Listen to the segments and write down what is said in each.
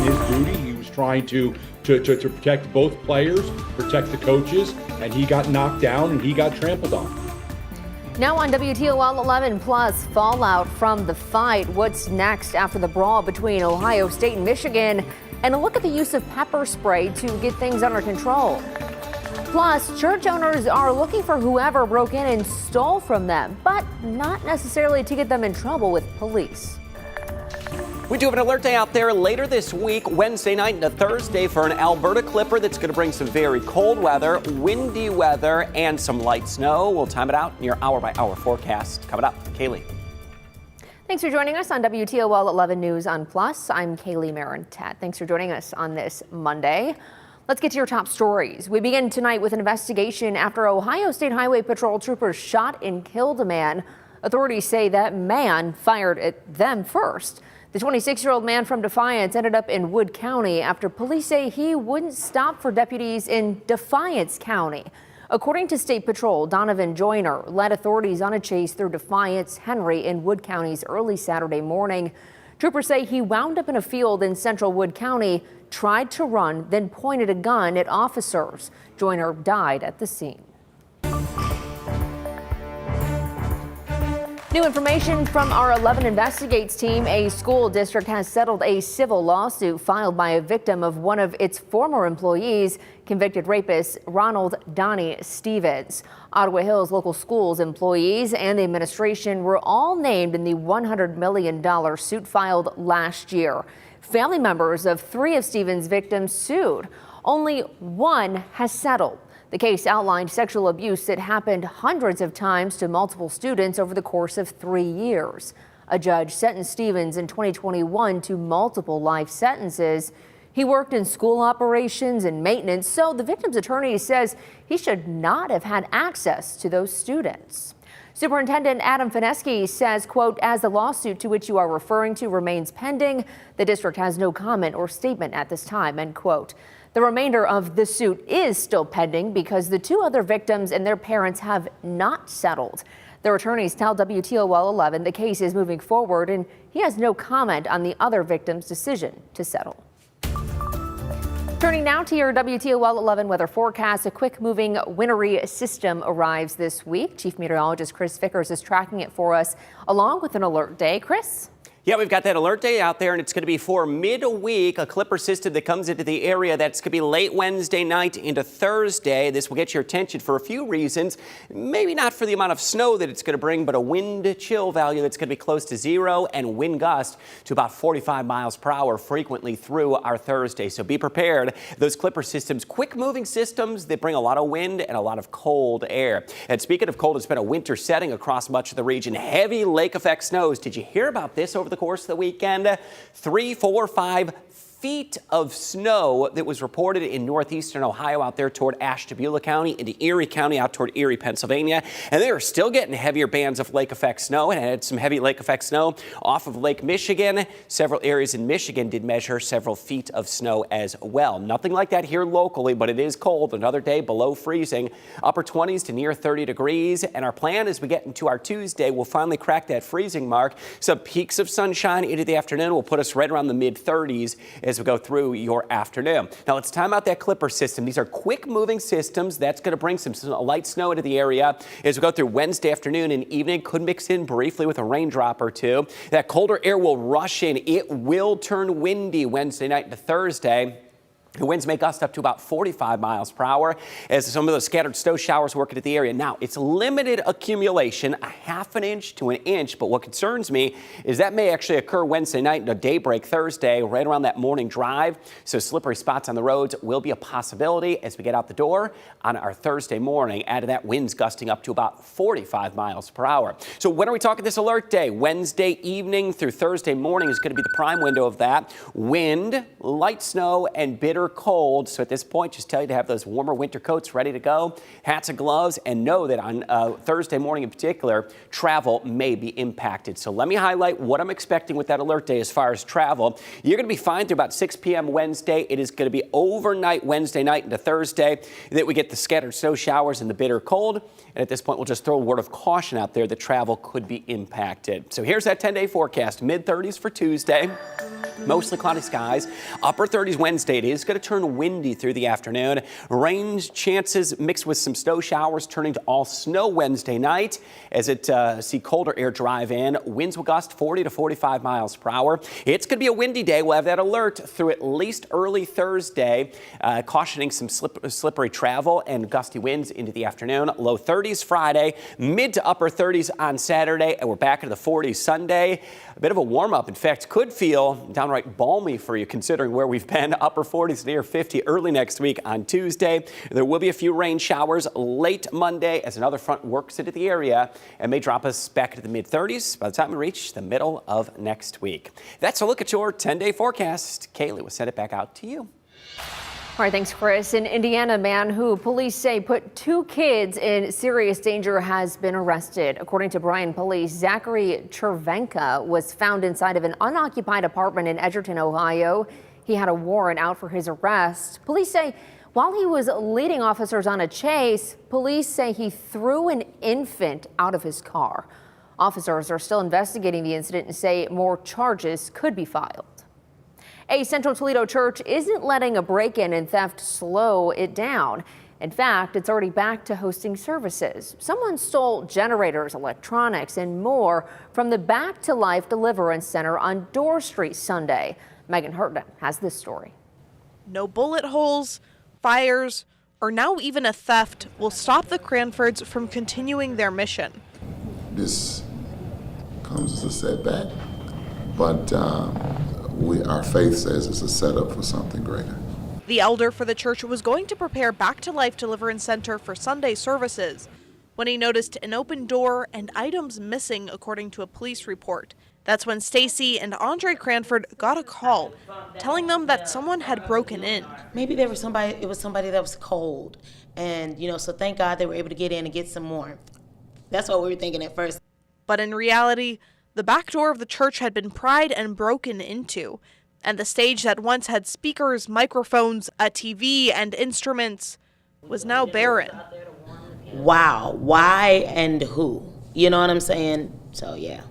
his duty. He was trying to protect both players, protect the coaches, and he got knocked down and he got trampled on. Now on WTOL 11 Plus, fallout from the fight. What's next after the brawl between Ohio State and Michigan? And a look at the use of pepper spray to get things under control. Plus, church owners are looking for whoever broke in and stole from them, but not necessarily to get them in trouble with police. We do have an alert day out there later this week, Wednesday night into Thursday, for an Alberta clipper that's going to bring some very cold weather, windy weather, and some light snow. We'll time it out in your hour-by-hour forecast. Coming up, Kaylee. Thanks for joining us on WTOL 11 News on Plus. I'm Kaylee Marentat. Thanks for joining us on this Monday. Let's get to your top stories. We begin tonight with an investigation after Ohio State Highway Patrol troopers shot and killed a man. Authorities say that man fired at them first. The 26-year-old man from Defiance ended up in Wood County after police say he wouldn't stop for deputies in Defiance County. According to State Patrol, Donovan Joyner led authorities on a chase through Defiance, Henry, and Wood counties early Saturday morning. Troopers say he wound up in a field in central Wood County, tried to run, then pointed a gun at officers. Joyner died at the scene. New information from our 11 Investigates team. A school district has settled a civil lawsuit filed by a victim of one of its former employees, convicted rapist Ronald Donnie Stevens. Ottawa Hills Local Schools employees and the administration were all named in the $100 million suit filed last year. Family members of 3 of Stevens' victims sued. Only one has settled. The case outlined sexual abuse that happened hundreds of times to multiple students over the course of 3 years. A judge sentenced Stevens in 2021 to multiple life sentences. He worked in school operations and maintenance, so the victim's attorney says he should not have had access to those students. Superintendent Adam Fineski says, quote, as the lawsuit to which you are referring to remains pending, the district has no comment or statement at this time, end quote. The remainder of the suit is still pending because the 2 other victims and their parents have not settled. Their attorneys tell WTOL 11 the case is moving forward and he has no comment on the other victims' decision to settle. Turning now to your WTOL 11 weather forecast, a quick-moving wintry system arrives this week. Chief Meteorologist Chris Vickers is tracking it for us along with an alert day. Chris? Yeah, we've got that alert day out there, and it's going to be for midweek, a clipper system that comes into the area. That's going to be late Wednesday night into Thursday. This will get your attention for a few reasons. Maybe not for the amount of snow that it's going to bring, but a wind chill value that's going to be close to 0 and wind gust to about 45 miles per hour frequently through our Thursday. So be prepared. Those clipper systems, quick moving systems that bring a lot of wind and a lot of cold air. And speaking of cold, it's been a winter setting across much of the region. Heavy lake effect snows. Did you hear about this over the course of the weekend? 3, 4, 5 feet of snow that was reported in northeastern Ohio out there toward Ashtabula County, into Erie County out toward Erie, Pennsylvania. And they are still getting heavier bands of lake effect snow, and had some heavy lake effect snow off of Lake Michigan. Several areas in Michigan did measure several feet of snow as well. Nothing like that here locally, but it is cold. Another day below freezing, upper 20s to near 30 degrees. And our plan as we get into our Tuesday, we'll finally crack that freezing mark. Some peaks of sunshine into the afternoon will put us right around the mid 30s as we go through your afternoon. Now let's time out that clipper system. These are quick moving systems. That's going to bring some light snow into the area as we go through Wednesday afternoon and evening. Could mix in briefly with a raindrop or 2. That colder air will rush in. It will turn windy Wednesday night into Thursday. The winds may gust up to about 45 miles per hour as some of those scattered snow showers work into the area. Now, it's limited accumulation, a ½ inch to 1 inch, but what concerns me is that may actually occur Wednesday night into daybreak Thursday, right around that morning drive. So slippery spots on the roads will be a possibility as we get out the door on our Thursday morning. Add to that, winds gusting up to about 45 miles per hour. So when are we talking this alert day? Wednesday evening through Thursday morning is going to be the prime window of that. Wind, light snow, and bitter bitter cold. So at this point, just tell you to have those warmer winter coats ready to go, hats and gloves, and know that on Thursday morning in particular, travel may be impacted. So let me highlight what I'm expecting with that alert day as far as travel. You're going to be fine through about 6 p.m. Wednesday. It is going to be overnight Wednesday night into Thursday that we get the scattered snow showers and the bitter cold. And at this point, we'll just throw a word of caution out there that travel could be impacted. So here's that 10-day forecast. Mid-30s for Tuesday. Mostly cloudy skies. Upper 30s Wednesday. It is going to turn windy through the afternoon. Rain chances mixed with some snow showers turning to all snow Wednesday night as it see colder air drive in. Winds will gust 40 to 45 miles per hour. It's going to be a windy day. We'll have that alert through at least early Thursday, cautioning some slippery travel and gusty winds into the afternoon. Low 30s Friday, mid to upper 30s on Saturday, and we're back into the 40s Sunday. A bit of a warm up. In fact, could feel downright balmy for you considering where we've been. Upper 40s near 50 early next week on Tuesday. There will be a few rain showers late Monday as another front works into the area and may drop us back into the mid 30s by the time we reach the middle of next week. That's a look at your 10-day forecast. Kaylee, we'll send it back out to you. All right, thanks, Chris. An Indiana man who police say put 2 kids in serious danger has been arrested. According to Bryan police, Zachary Chervenka was found inside of an unoccupied apartment in Edgerton, Ohio. He had a warrant out for his arrest. Police say while he was leading officers on a chase, police say he threw an infant out of his car. Officers are still investigating the incident and say more charges could be filed. A Central Toledo church isn't letting a break-in and theft slow it down. In fact, it's already back to hosting services. Someone stole generators, electronics, and more from the Back to Life Deliverance Center on Dorr Street Sunday. Megan Hartnett has this story. No bullet holes, fires, or now even a theft will stop the Cranfords from continuing their mission. This comes as a setback, but our faith says it's a setup for something greater. The elder for the church was going to prepare Back to Life Deliverance Center for Sunday services when he noticed an open door and items missing, according to a police report. That's when Stacy and Andre Cranford got a call telling them that someone had broken in. Maybe it was somebody that was cold, and so thank God they were able to get in and get some more. That's what we were thinking at first. But in reality, the back door of the church had been pried and broken into, and the stage that once had speakers, microphones, a TV, and instruments was now barren. Wow, why and who? You know what I'm saying? So yeah,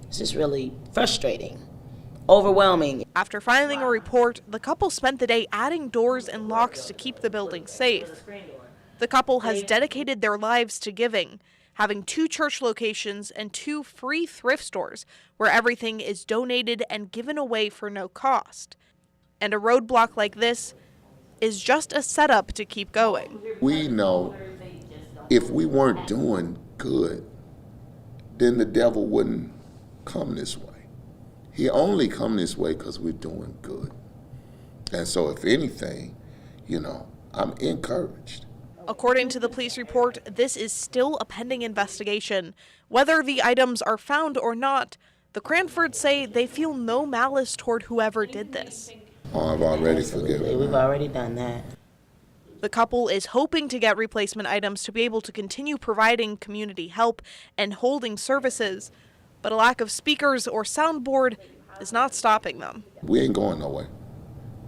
it's just really frustrating, overwhelming. After filing a report, the couple spent the day adding doors and locks to keep the building safe. The couple has dedicated their lives to giving, having 2 church locations and 2 free thrift stores where everything is donated and given away for no cost. And a roadblock like this is just a setup to keep going. We know if we weren't doing good, then the devil wouldn't come this way. He only come this way because we're doing good. And so if anything, I'm encouraged. According to the police report, this is still a pending investigation. Whether the items are found or not, the Cranfords say they feel no malice toward whoever did this. Oh, I've already forgiven. We've already done that. The couple is hoping to get replacement items to be able to continue providing community help and holding services, but a lack of speakers or soundboard is not stopping them. We ain't going nowhere.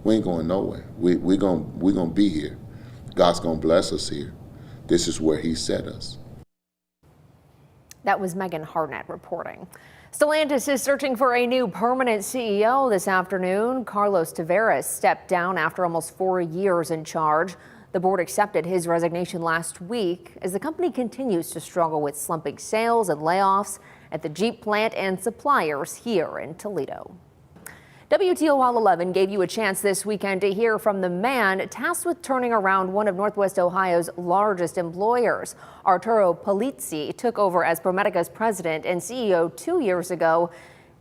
We ain't going nowhere. We're gonna be here. God's going to bless us here. This is where he set us. That was Megan Hartnett reporting. Stellantis is searching for a new permanent CEO this afternoon. Carlos Tavares stepped down after almost 4 years in charge. The board accepted his resignation last week as the company continues to struggle with slumping sales and layoffs at the Jeep plant and suppliers here in Toledo. WTOL 11 gave you a chance this weekend to hear from the man tasked with turning around one of Northwest Ohio's largest employers. Arturo Polizzi took over as ProMedica's president and CEO 2 years ago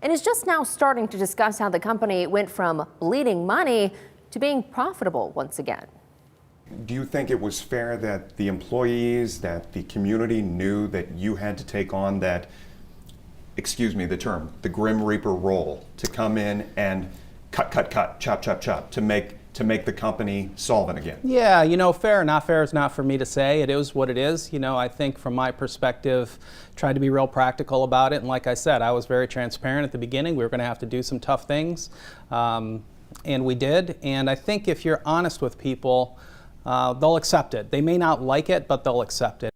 and is just now starting to discuss how the company went from bleeding money to being profitable once again. Do you think it was fair that the employees, that the community knew that you had to take on that, excuse me, the term, the Grim Reaper role, to come in and cut, chop, to to make the company solvent again? Yeah, fair or not fair is not for me to say. It is what it is. I think from my perspective, tried to be real practical about it. And like I said, I was very transparent at the beginning. We were going to have to do some tough things. And we did. And I think if you're honest with people, they'll accept it. They may not like it, but they'll accept it.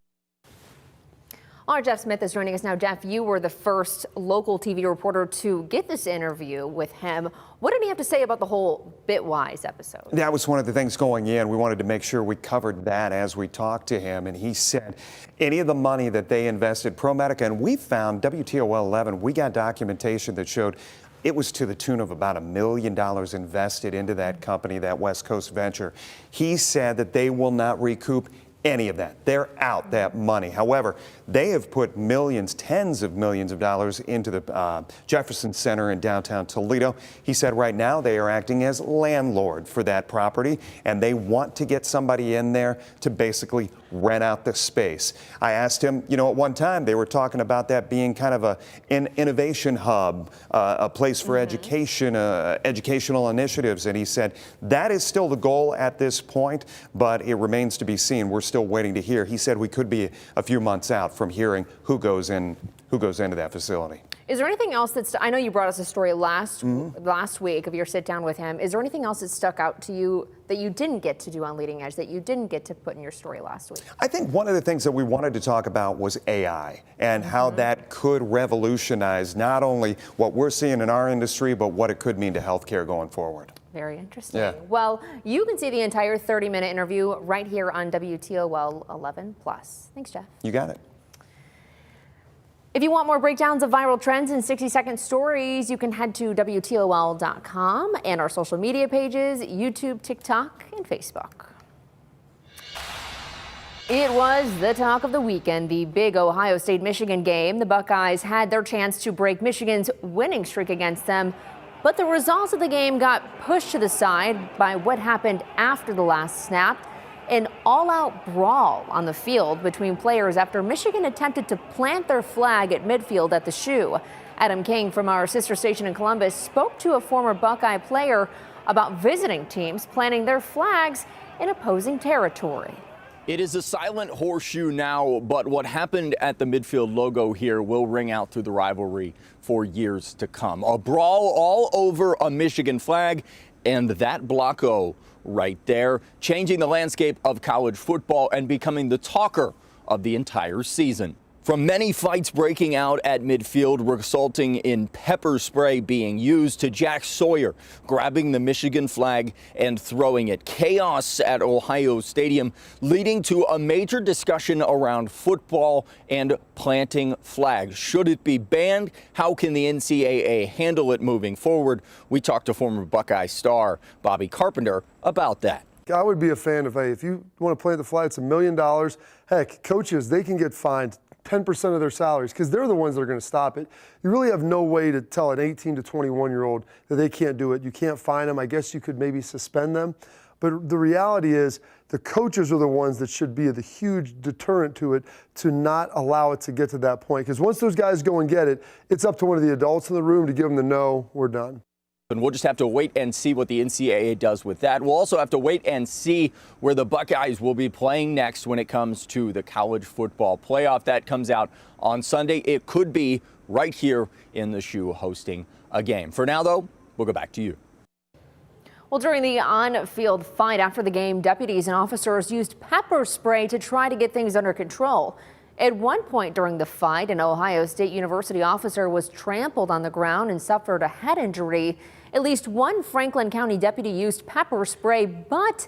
Our Jeff Smith is joining us now. Jeff, you were the first local TV reporter to get this interview with him. What did he have to say about the whole Bitwise episode? That was one of the things going in. We wanted to make sure we covered that as we talked to him. And he said any of the money that they invested, ProMedica, and we found WTOL 11, we got documentation that showed it was to the tune of about $1 million invested into that company, that West Coast venture. He said that they will not recoup any of that. They're out that money. However, they have put millions, tens of millions of dollars into the Jefferson Center in downtown Toledo. He said right now they are acting as landlord for that property, and they want to get somebody in there to basically rent out the space. I asked him, at one time they were talking about that being kind of an innovation hub, a place for education, educational initiatives, and he said that is still the goal at this point, but it remains to be seen. We're still waiting to hear. He said we could be a few months out from hearing who goes into that facility. Is there anything else I know you brought us a story last week of your sit down with him. Is there anything else that stuck out to you that you didn't get to do on Leading Edge, that you didn't get to put in your story last week? I think one of the things that we wanted to talk about was AI and how that could revolutionize not only what we're seeing in our industry, but what it could mean to healthcare going forward. Very interesting. Yeah. Well, you can see the entire 30-minute interview right here on WTOL 11+. Thanks, Jeff. You got it. If you want more breakdowns of viral trends and 60-second stories, you can head to WTOL.com and our social media pages, YouTube, TikTok, and Facebook. It was the talk of the weekend, the big Ohio State-Michigan game. The Buckeyes had their chance to break Michigan's winning streak against them, but the results of the game got pushed to the side by what happened after the last snap. An all-out brawl on the field between players after Michigan attempted to plant their flag at midfield at the Shoe. Adam King from our sister station in Columbus spoke to a former Buckeye player about visiting teams planting their flags in opposing territory. It is a silent horseshoe now, but what happened at the midfield logo here will ring out through the rivalry for years to come. A brawl all over a Michigan flag, and that block O right there, changing the landscape of college football and becoming the talker of the entire season. From many fights breaking out at midfield, resulting in pepper spray being used, to Jack Sawyer grabbing the Michigan flag and throwing it. Chaos at Ohio Stadium, leading to a major discussion around football and planting flags. Should it be banned? How can the NCAA handle it moving forward? We talked to former Buckeye star Bobby Carpenter about that. I would be a fan of, hey, if you want to plant the flag, it's $1 million. Heck, coaches, they can get fined 10% of their salaries because they're the ones that are going to stop it. You really have no way to tell an 18 to 21-year-old that they can't do it. You can't fine them. I guess you could maybe suspend them. But the reality is the coaches are the ones that should be the huge deterrent to it, to not allow it to get to that point. Because once those guys go and get it, it's up to one of the adults in the room to give them the no, we're done. And we'll just have to wait and see what the NCAA does with that. We'll also have to wait and see where the Buckeyes will be playing next when it comes to the college football playoff. That comes out on Sunday. It could be right here in the Shoe hosting a game. For now, though, we'll go back to you. Well, during the on-field fight after the game, deputies and officers used pepper spray to try to get things under control. At one point during the fight, an Ohio State University officer was trampled on the ground and suffered a head injury. At least one Franklin County deputy used pepper spray, but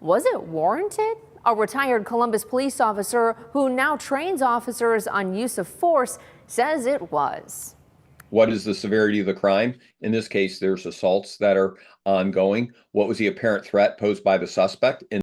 was it warranted? A retired Columbus police officer who now trains officers on use of force says it was. What is the severity of the crime? In this case, there's assaults that are ongoing. What was the apparent threat posed by the suspect?